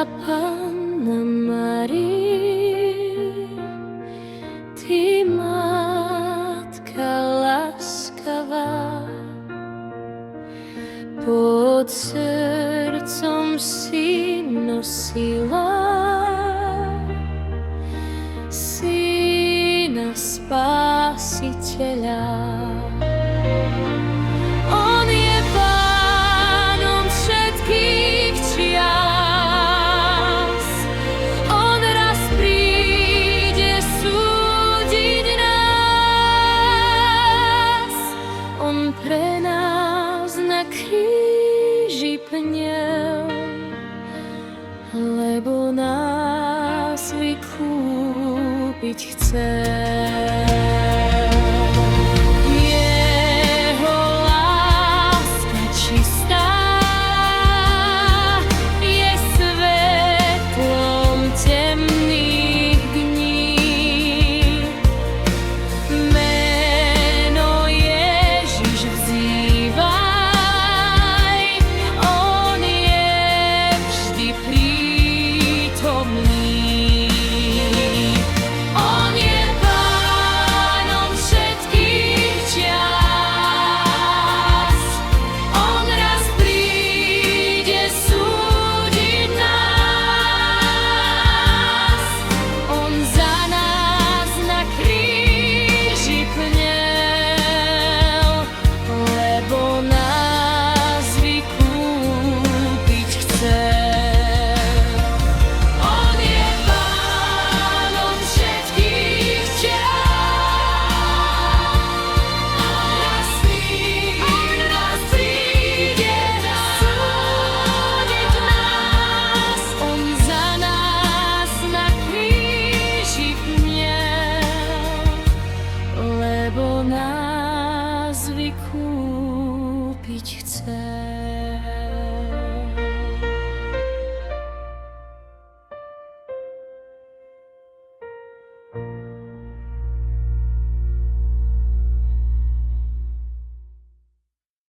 Svätá Panna Mária, Ty Matka láskavá, pod srdcom si nosila Syna Spásiteľa. On je Pánom všetkých čias, on raz príde súdiť nás. On pre nás na kríži pnel, lebo nás vykúpiť chce.